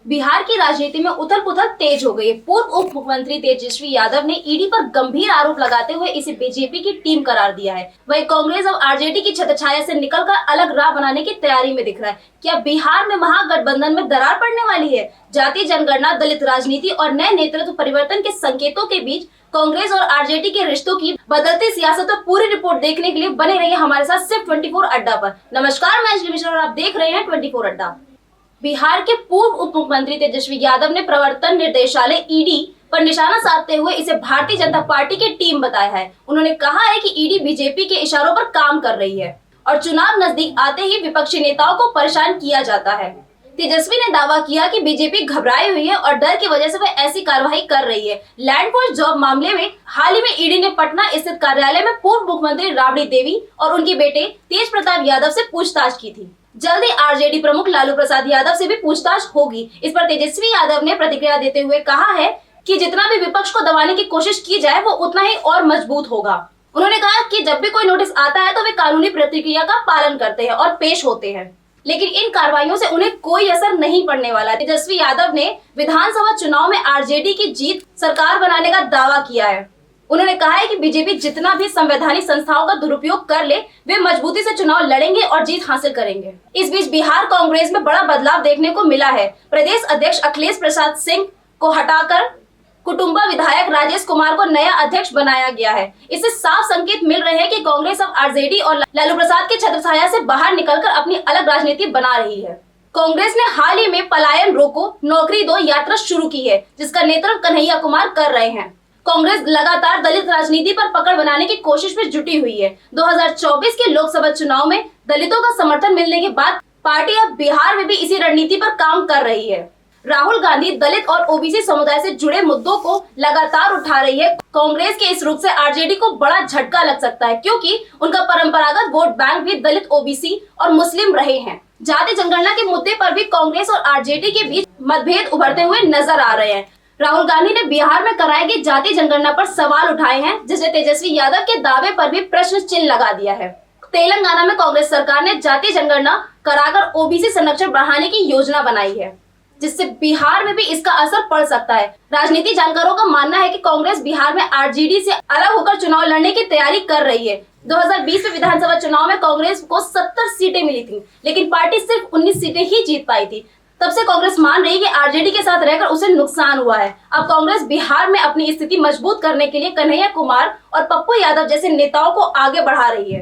बिहार की राजनीति में उथल पुथल तेज हो गई है। पूर्व उप मुख्यमंत्री तेजस्वी यादव ने ईडी पर गंभीर आरोप लगाते हुए इसे बीजेपी की टीम करार दिया है। वहीं कांग्रेस अब आरजेडी की छत्रछाया से निकलकर अलग राह बनाने की तैयारी में दिख रहा है। क्या बिहार में महागठबंधन में दरार पड़ने वाली है? जातीय जनगणना, दलित राजनीति और नए नेतृत्व परिवर्तन के संकेतों के बीच कांग्रेस और आरजेडी के रिश्तों की बदलती सियासत पर पूरी रिपोर्ट देखने के लिए बने रहिए हमारे साथ सिर्फ 24 अड्डा पर। नमस्कार, मैं अंजलि मिश्रा और आप देख रहे हैं 24 अड्डा। बिहार के पूर्व उप मुख्यमंत्री तेजस्वी यादव ने प्रवर्तन निर्देशालय ईडी पर निशाना साधते हुए इसे भारतीय जनता पार्टी की टीम बताया है। उन्होंने कहा है कि ईडी बीजेपी के इशारों पर काम कर रही है और चुनाव नजदीक आते ही विपक्षी नेताओं को परेशान किया जाता है। तेजस्वी ने दावा किया कि बीजेपी घबराई हुई है और डर की वजह से वह ऐसी कार्रवाई कर रही है। लैंड फोर्स जॉब मामले में हाल ही में ईडी ने पटना स्थित कार्यालय में पूर्व मुख्यमंत्री राबड़ी देवी और उनके बेटे तेज प्रताप यादव से पूछताछ की थी। जल्द ही आरजेडी प्रमुख लालू प्रसाद यादव से भी पूछताछ होगी। इस पर तेजस्वी यादव ने प्रतिक्रिया देते हुए कहा है कि जितना भी विपक्ष को दबाने की कोशिश की जाए वो उतना ही और मजबूत होगा। उन्होंने कहा कि जब भी कोई नोटिस आता है तो वे कानूनी प्रक्रिया का पालन करते हैं और पेश होते हैं, लेकिन इन कार्रवाइयों से उन्हें कोई असर नहीं पड़ने वाला। तेजस्वी यादव ने विधानसभा चुनाव में आरजेडी की जीत सरकार बनाने का दावा किया है। उन्होंने कहा है कि बीजेपी जितना भी संवैधानिक संस्थाओं का दुरुपयोग कर ले, वे मजबूती से चुनाव लड़ेंगे और जीत हासिल करेंगे। इस बीच बिहार कांग्रेस में बड़ा बदलाव देखने को मिला है। प्रदेश अध्यक्ष अखिलेश प्रसाद सिंह को हटाकर कुटुंबा विधायक राजेश कुमार को नया अध्यक्ष बनाया गया है। इससे साफ संकेत मिल रहे हैं कि कांग्रेस अब आरजेडी और लालू प्रसाद की छत्रछाया से बाहर निकलकर अपनी अलग राजनीति बना रही है। कांग्रेस ने हाल ही में पलायन रोको, नौकरी दो यात्रा शुरू की है, जिसका नेतृत्व कन्हैया कुमार कर रहे हैं। कांग्रेस लगातार दलित राजनीति पर पकड़ बनाने की कोशिश में जुटी हुई है। 2024 के लोकसभा चुनाव में दलितों का समर्थन मिलने के बाद पार्टी अब बिहार में भी इसी रणनीति पर काम कर रही है। राहुल गांधी दलित और ओबीसी समुदाय से जुड़े मुद्दों को लगातार उठा रही है। कांग्रेस के इस रुख से आरजेडी को बड़ा झटका लग सकता है, क्योंकि उनका परंपरागत वोट बैंक भी दलित, ओबीसी और मुस्लिम रहे हैं। जाति जनगणना के मुद्दे पर भी कांग्रेस और आरजेडी के बीच मतभेद उभरते हुए नजर आ रहे हैं। राहुल गांधी ने बिहार में कराई गई जाति जनगणना पर सवाल उठाए हैं, जिसने तेजस्वी यादव के दावे पर भी प्रश्न चिन्ह लगा दिया है। तेलंगाना में कांग्रेस सरकार ने जाति जनगणना कराकर ओबीसी संरक्षण बढ़ाने की योजना बनाई है, जिससे बिहार में भी इसका असर पड़ सकता है। राजनीति जानकारों का मानना है कि कांग्रेस बिहार में आरजेडी से अलग होकर चुनाव लड़ने की तैयारी कर रही है। 2020 में विधानसभा चुनाव में कांग्रेस को 70 सीटें मिली थी, लेकिन पार्टी सिर्फ 19 सीटें ही जीत पाई थी। तब से कांग्रेस मान रही है कि आरजेडी के साथ रहकर उसे नुकसान हुआ है। अब कांग्रेस बिहार में अपनी स्थिति मजबूत करने के लिए कन्हैया कुमार और पप्पू यादव जैसे नेताओं को आगे बढ़ा रही है,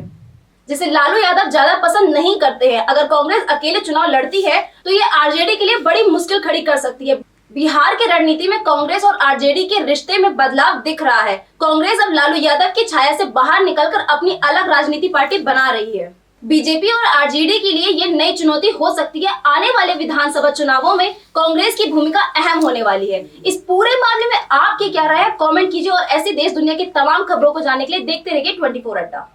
जिसे लालू यादव ज्यादा पसंद नहीं करते हैं। अगर कांग्रेस अकेले चुनाव लड़ती है तो ये आरजेडी के लिए बड़ी मुश्किल खड़ी कर सकती है। बिहार की रणनीति में कांग्रेस और आरजेडी के रिश्ते में बदलाव दिख रहा है। कांग्रेस अब लालू यादव की छाया से बाहर निकलकर अपनी अलग राजनीति पार्टी बना रही है। बीजेपी और आरजेडी के लिए ये नई चुनौती हो सकती है। आने वाले विधानसभा चुनावों में कांग्रेस की भूमिका अहम होने वाली है। इस पूरे मामले में आपकी क्या राय है? कमेंट कीजिए और ऐसी देश दुनिया की तमाम खबरों को जानने के लिए देखते रहिए 24 अड्डा।